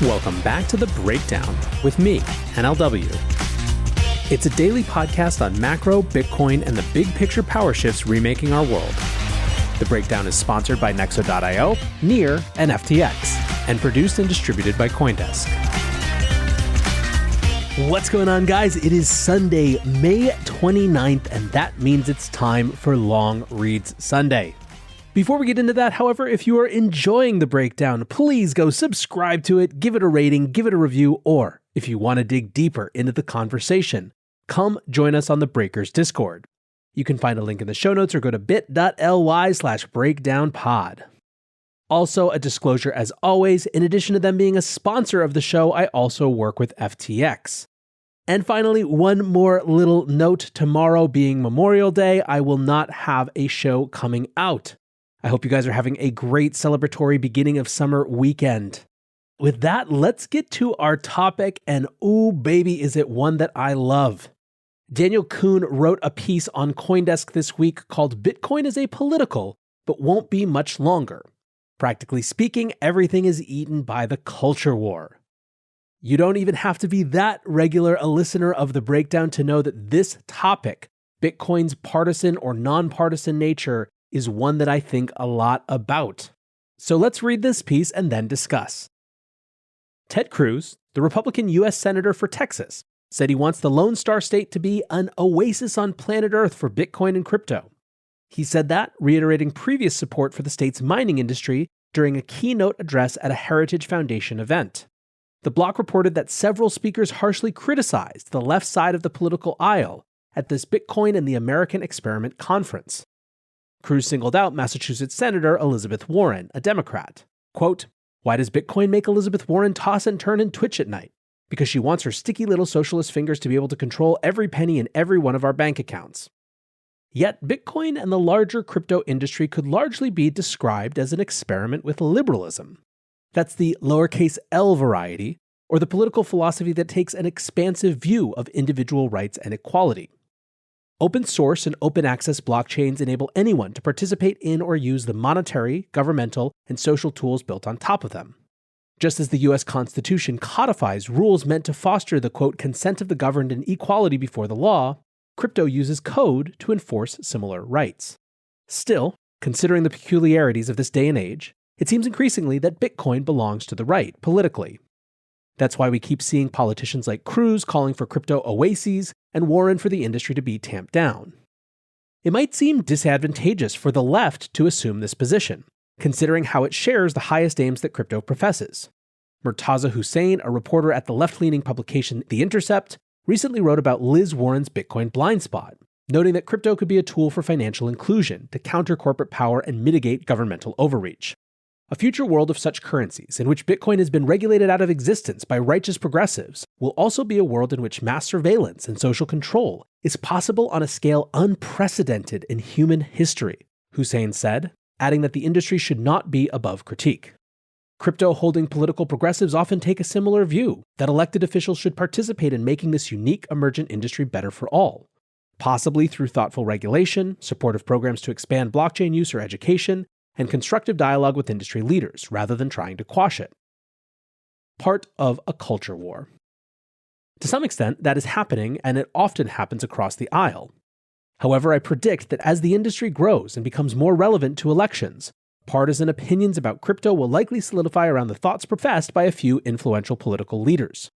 Welcome back to The Breakdown with me, NLW. It's a daily podcast on macro, Bitcoin, and the big picture power shifts remaking our world. The Breakdown is sponsored by Nexo.io, Near, and FTX, and produced and distributed by CoinDesk. What's going on, guys? It is Sunday, May 29th, and that means it's time for Long Reads Sunday. Before we get into that, however, if you are enjoying The Breakdown, please go subscribe to it, give it a rating, give it a review, or if you want to dig deeper into the conversation, come join us on the Breakers Discord. You can find a link in the show notes or go to bit.ly/breakdownpod. Also, a disclosure as always, in addition to them being a sponsor of the show, I also work with FTX. And finally, one more little note. Tomorrow being Memorial Day, I will not have a show coming out. I hope you guys are having a great celebratory beginning of summer weekend. With that, let's get to our topic, and ooh baby, is it one that I love. Daniel Kuhn wrote a piece on CoinDesk this week called Bitcoin is Apolitical, but won't be much longer. Practically speaking, everything is eaten by the culture war. You don't even have to be that regular a listener of The Breakdown to know that this topic, Bitcoin's partisan or nonpartisan nature, is one that I think a lot about. So let's read this piece and then discuss. Ted Cruz, the Republican U.S. Senator for Texas, said he wants the Lone Star State to be an oasis on planet Earth for Bitcoin and crypto. He said that, reiterating previous support for the state's mining industry during a keynote address at a Heritage Foundation event. The bloc reported that several speakers harshly criticized the left side of the political aisle at this Bitcoin and the American Experiment conference. Cruz singled out Massachusetts Senator Elizabeth Warren, a Democrat. Quote, "Why does Bitcoin make Elizabeth Warren toss and turn and twitch at night? Because she wants her sticky little socialist fingers to be able to control every penny in every one of our bank accounts." Yet Bitcoin and the larger crypto industry could largely be described as an experiment with liberalism. That's the lowercase l variety, or the political philosophy that takes an expansive view of individual rights and equality. Open source and open access blockchains enable anyone to participate in or use the monetary, governmental, and social tools built on top of them. Just as the US Constitution codifies rules meant to foster the, quote, consent of the governed and equality before the law, crypto uses code to enforce similar rights. Still, considering the peculiarities of this day and age, it seems increasingly that Bitcoin belongs to the right politically. That's why we keep seeing politicians like Cruz calling for crypto oases and Warren for the industry to be tamped down. It might seem disadvantageous for the left to assume this position, considering how it shares the highest aims that crypto professes. Murtaza Hussain, a reporter at the left-leaning publication The Intercept, recently wrote about Liz Warren's Bitcoin blind spot, noting that crypto could be a tool for financial inclusion to counter corporate power and mitigate governmental overreach. A future world of such currencies, in which Bitcoin has been regulated out of existence by righteous progressives, will also be a world in which mass surveillance and social control is possible on a scale unprecedented in human history, Hussain said, adding that the industry should not be above critique. Crypto-holding political progressives often take a similar view, that elected officials should participate in making this unique emergent industry better for all, possibly through thoughtful regulation, supportive programs to expand blockchain use or education, and constructive dialogue with industry leaders, rather than trying to quash it. Part of a culture war. To some extent, that is happening, and it often happens across the aisle. However, I predict that as the industry grows and becomes more relevant to elections, partisan opinions about crypto will likely solidify around the thoughts professed by a few influential political leaders.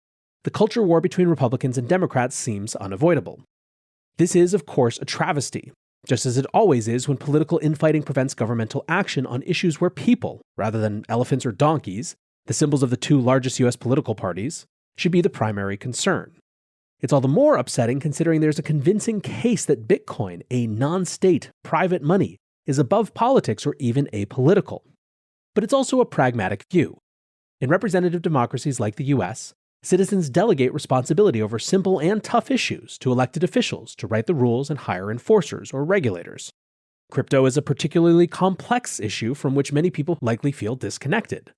The culture war between Republicans and Democrats seems unavoidable. This is, of course, a travesty, just as it always is when political infighting prevents governmental action on issues where people, rather than elephants or donkeys, the symbols of the two largest US political parties, should be the primary concern. It's all the more upsetting considering there's a convincing case that Bitcoin, a non-state, private money, is above politics or even apolitical. But it's also a pragmatic view. In representative democracies like the US, citizens delegate responsibility over simple and tough issues to elected officials to write the rules and hire enforcers or regulators. Crypto is a particularly complex issue from which many people likely feel disconnected.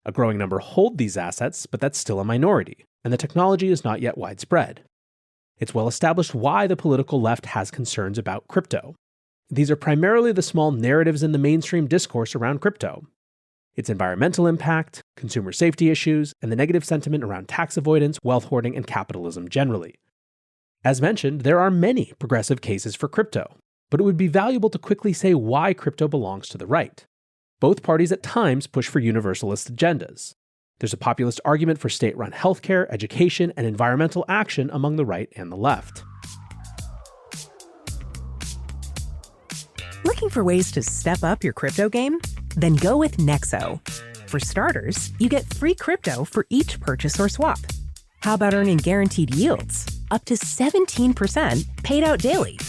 A growing number hold these assets, but that's still a minority, and the technology is not yet widespread. It's well established why the political left has concerns about crypto. These are primarily the small narratives in the mainstream discourse around crypto. Its environmental impact, consumer safety issues, and the negative sentiment around tax avoidance, wealth hoarding, and capitalism generally. As mentioned, there are many progressive cases for crypto, but it would be valuable to quickly say why crypto belongs to the right. Both parties at times push for universalist agendas. There's a populist argument for state-run healthcare, education, and environmental action among the right and the left. Looking for ways to step up your crypto game? Then go with Nexo. For starters, you get free crypto for each purchase or swap. How about earning guaranteed yields? Up to 17% paid out daily.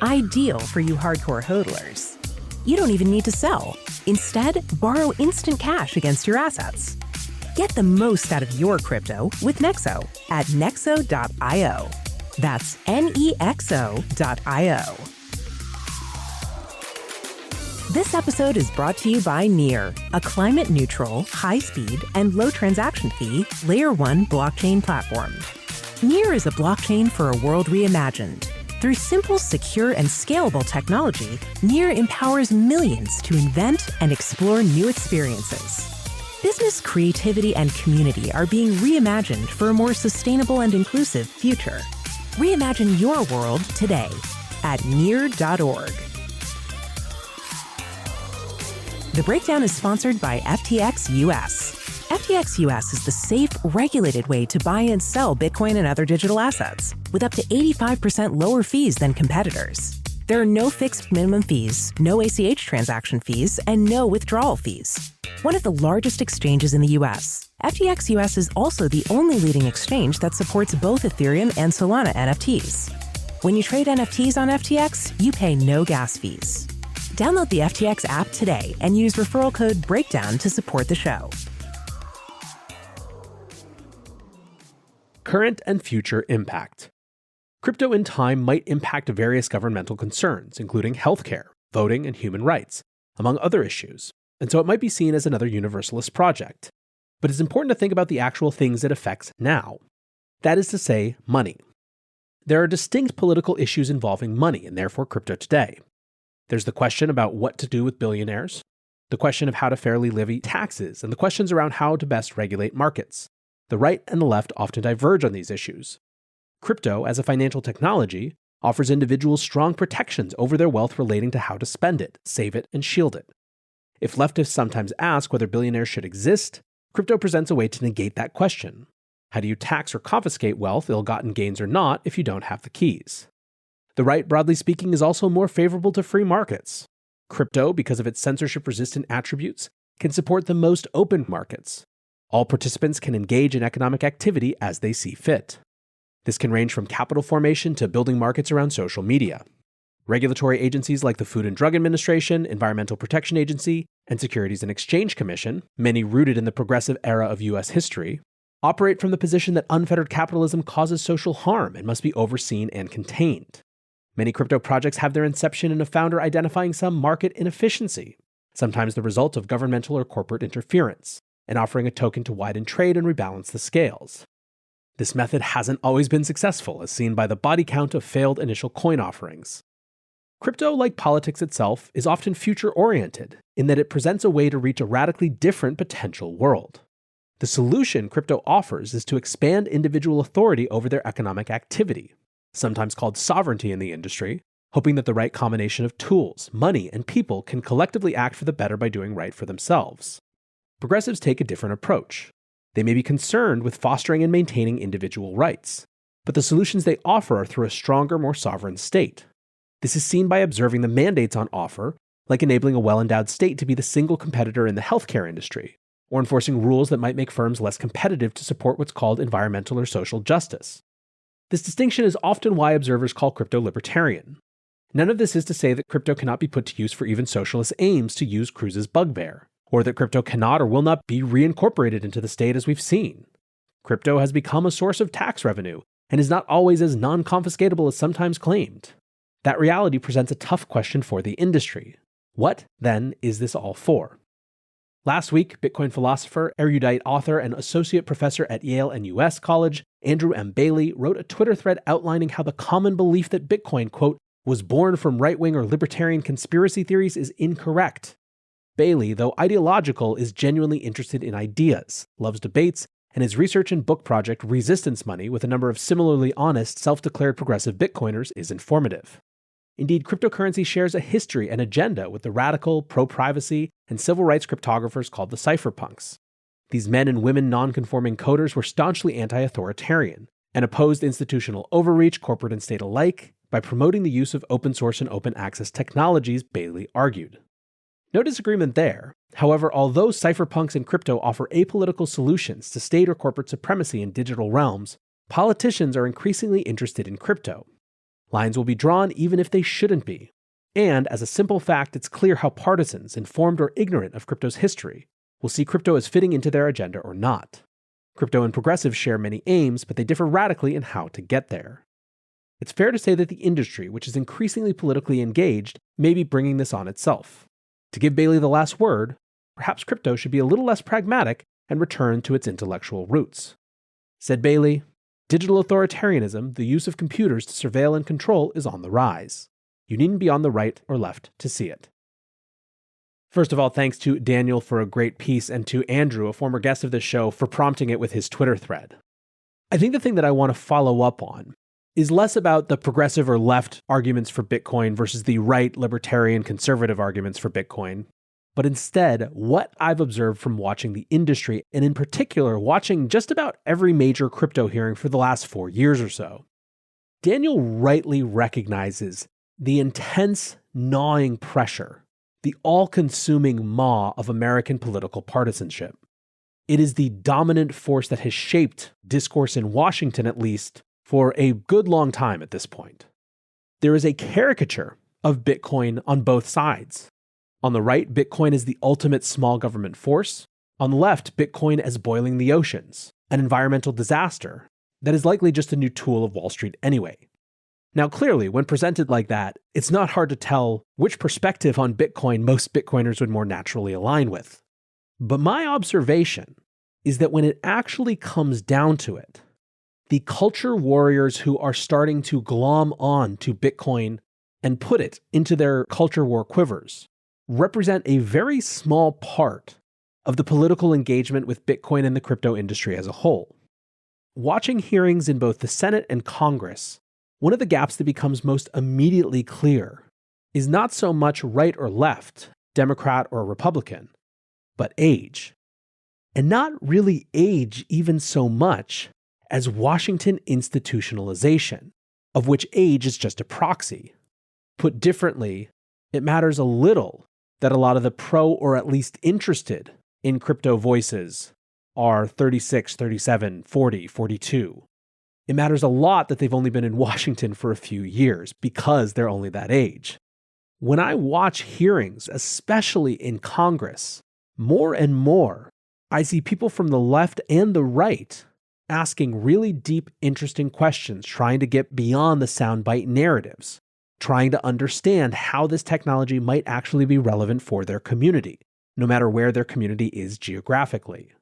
Ideal for you hardcore hodlers. You don't even need to sell. Instead, borrow instant cash against your assets. Get the most out of your crypto with Nexo at nexo.io. That's nexo.io. This episode is brought to you by Near, a climate-neutral, high-speed, and low-transaction fee Layer 1 blockchain platform. Near is a blockchain for a world reimagined. Through simple, secure, and scalable technology, Near empowers millions to invent and explore new experiences. Business creativity and community are being reimagined for a more sustainable and inclusive future. Reimagine your world today at near.org. The breakdown is sponsored by FTX US. FTX US is the safe, regulated way to buy and sell Bitcoin and other digital assets, with up to 85% lower fees than competitors. There are no fixed minimum fees, no ACH transaction fees, and no withdrawal fees. One of the largest exchanges in the US, FTX US is also the only leading exchange that supports both Ethereum and Solana NFTs. When you trade NFTs on FTX, you pay no gas fees. Download the FTX app today and use referral code BREAKDOWN to support the show. Current and future impact. Crypto in time might impact various governmental concerns, including healthcare, voting, and human rights, among other issues, and so it might be seen as another universalist project. But it's important to think about the actual things it affects now. That is to say, money. There are distinct political issues involving money and therefore crypto today. There's the question about what to do with billionaires, the question of how to fairly levy taxes, and the questions around how to best regulate markets. The right and the left often diverge on these issues. Crypto, as a financial technology, offers individuals strong protections over their wealth relating to how to spend it, save it, and shield it. If leftists sometimes ask whether billionaires should exist, crypto presents a way to negate that question. How do you tax or confiscate wealth, ill-gotten gains or not, if you don't have the keys? The right, broadly speaking, is also more favorable to free markets. Crypto, because of its censorship-resistant attributes, can support the most open markets. All participants can engage in economic activity as they see fit. This can range from capital formation to building markets around social media. Regulatory agencies like the Food and Drug Administration, Environmental Protection Agency, and Securities and Exchange Commission, many rooted in the progressive era of U.S. history, operate from the position that unfettered capitalism causes social harm and must be overseen and contained. Many crypto projects have their inception in a founder identifying some market inefficiency, sometimes the result of governmental or corporate interference, and offering a token to widen trade and rebalance the scales. This method hasn't always been successful, as seen by the body count of failed initial coin offerings. Crypto, like politics itself, is often future-oriented in that it presents a way to reach a radically different potential world. The solution crypto offers is to expand individual authority over their economic activity, sometimes called sovereignty in the industry, hoping that the right combination of tools, money, and people can collectively act for the better by doing right for themselves. Progressives take a different approach. They may be concerned with fostering and maintaining individual rights, but the solutions they offer are through a stronger, more sovereign state. This is seen by observing the mandates on offer, like enabling a well-endowed state to be the single competitor in the healthcare industry, or enforcing rules that might make firms less competitive to support what's called environmental or social justice. This distinction is often why observers call crypto libertarian. None of this is to say that crypto cannot be put to use for even socialist aims, to use Cruz's bugbear, or that crypto cannot or will not be reincorporated into the state as we've seen. Crypto has become a source of tax revenue and is not always as non-confiscatable as sometimes claimed. That reality presents a tough question for the industry. What, then, is this all for? Last week, Bitcoin philosopher, erudite author, and associate professor at Yale and US College, Andrew M. Bailey, wrote a Twitter thread outlining how the common belief that Bitcoin, quote, was born from right-wing or libertarian conspiracy theories is incorrect. Bailey, though ideological, is genuinely interested in ideas, loves debates, and his research and book project Resistance Money, with a number of similarly honest, self-declared progressive Bitcoiners, is informative. Indeed, cryptocurrency shares a history and agenda with the radical, pro-privacy, and civil rights cryptographers called the cypherpunks. These men and women non-conforming coders were staunchly anti-authoritarian and opposed institutional overreach, corporate and state alike, by promoting the use of open source and open access technologies, Bailey argued. No disagreement there. However, although cypherpunks and crypto offer apolitical solutions to state or corporate supremacy in digital realms, politicians are increasingly interested in crypto. Lines will be drawn even if they shouldn't be. And as a simple fact, it's clear how partisans, informed or ignorant of crypto's history, will see crypto as fitting into their agenda or not. Crypto and progressives share many aims, but they differ radically in how to get there. It's fair to say that the industry, which is increasingly politically engaged, may be bringing this on itself. To give Bailey the last word, perhaps crypto should be a little less pragmatic and return to its intellectual roots. Said Bailey, digital authoritarianism, the use of computers to surveil and control, is on the rise. You needn't be on the right or left to see it. First of all, thanks to Daniel for a great piece and to Andrew, a former guest of this show, for prompting it with his Twitter thread. I think the thing that I want to follow up on is less about the progressive or left arguments for Bitcoin versus the right, libertarian, conservative arguments for Bitcoin, but instead what I've observed from watching the industry, and in particular watching just about every major crypto hearing for the last 4 years or so. Daniel rightly recognizes the intense, gnawing pressure, the all-consuming maw of American political partisanship. It is the dominant force that has shaped discourse in Washington, at least, for a good long time at this point. There is a caricature of Bitcoin on both sides. On the right, Bitcoin is the ultimate small government force. On the left, Bitcoin as boiling the oceans, an environmental disaster that is likely just a new tool of Wall Street anyway. Now, clearly, when presented like that, it's not hard to tell which perspective on Bitcoin most Bitcoiners would more naturally align with. But my observation is that when it actually comes down to it, the culture warriors who are starting to glom on to Bitcoin and put it into their culture war quivers represent a very small part of the political engagement with Bitcoin and the crypto industry as a whole. Watching hearings in both the Senate and Congress, one of the gaps that becomes most immediately clear is not so much right or left, Democrat or Republican, but age. And not really age even so much as Washington institutionalization, of which age is just a proxy. Put differently, it matters a little that a lot of the pro or at least interested in crypto voices are 36, 37, 40, 42. It matters a lot that they've only been in Washington for a few years because they're only that age. When I watch hearings, especially in Congress, more and more, I see people from the left and the right asking really deep, interesting questions, trying to get beyond the soundbite narratives, trying to understand how this technology might actually be relevant for their community, no matter where their community is geographically.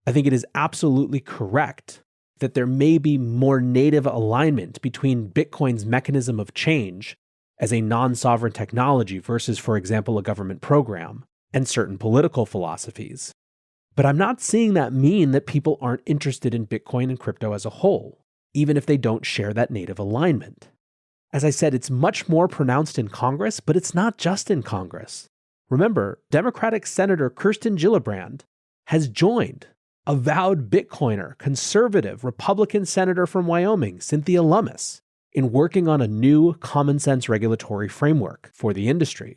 I think it is absolutely correct that there may be more native alignment between Bitcoin's mechanism of change as a non-sovereign technology versus, for example, a government program and certain political philosophies. But I'm not seeing that mean that people aren't interested in Bitcoin and crypto as a whole, even if they don't share that native alignment. As I said, it's much more pronounced in Congress, but it's not just in Congress. Remember, Democratic Senator Kirsten Gillibrand has joined avowed Bitcoiner, conservative Republican Senator from Wyoming, Cynthia Lummis, in working on a new common sense regulatory framework for the industry.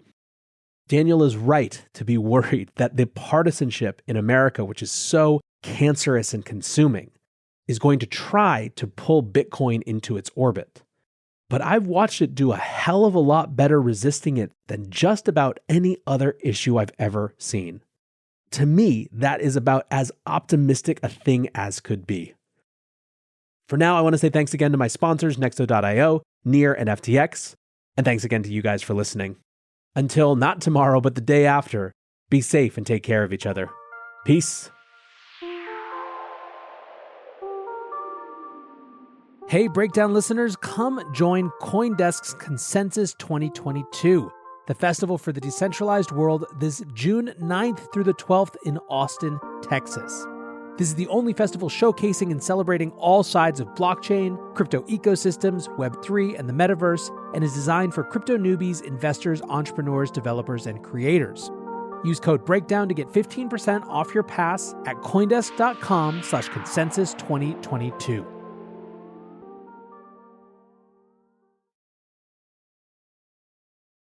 Daniel is right to be worried that the partisanship in America, which is so cancerous and consuming, is going to try to pull Bitcoin into its orbit. But I've watched it do a hell of a lot better resisting it than just about any other issue I've ever seen. To me, that is about as optimistic a thing as could be. For now, I want to say thanks again to my sponsors, Nexo.io, Near, and FTX. And thanks again to you guys for listening. Until not tomorrow, but the day after, be safe and take care of each other. Peace. Hey, Breakdown listeners, come join CoinDesk's Consensus 2022. the Festival for the Decentralized World, this June 9th through the 12th in Austin, Texas. This is the only festival showcasing and celebrating all sides of blockchain, crypto ecosystems, Web3, and the metaverse, and is designed for crypto newbies, investors, entrepreneurs, developers, and creators. Use code BREAKDOWN to get 15% off your pass at coindesk.com/consensus2022.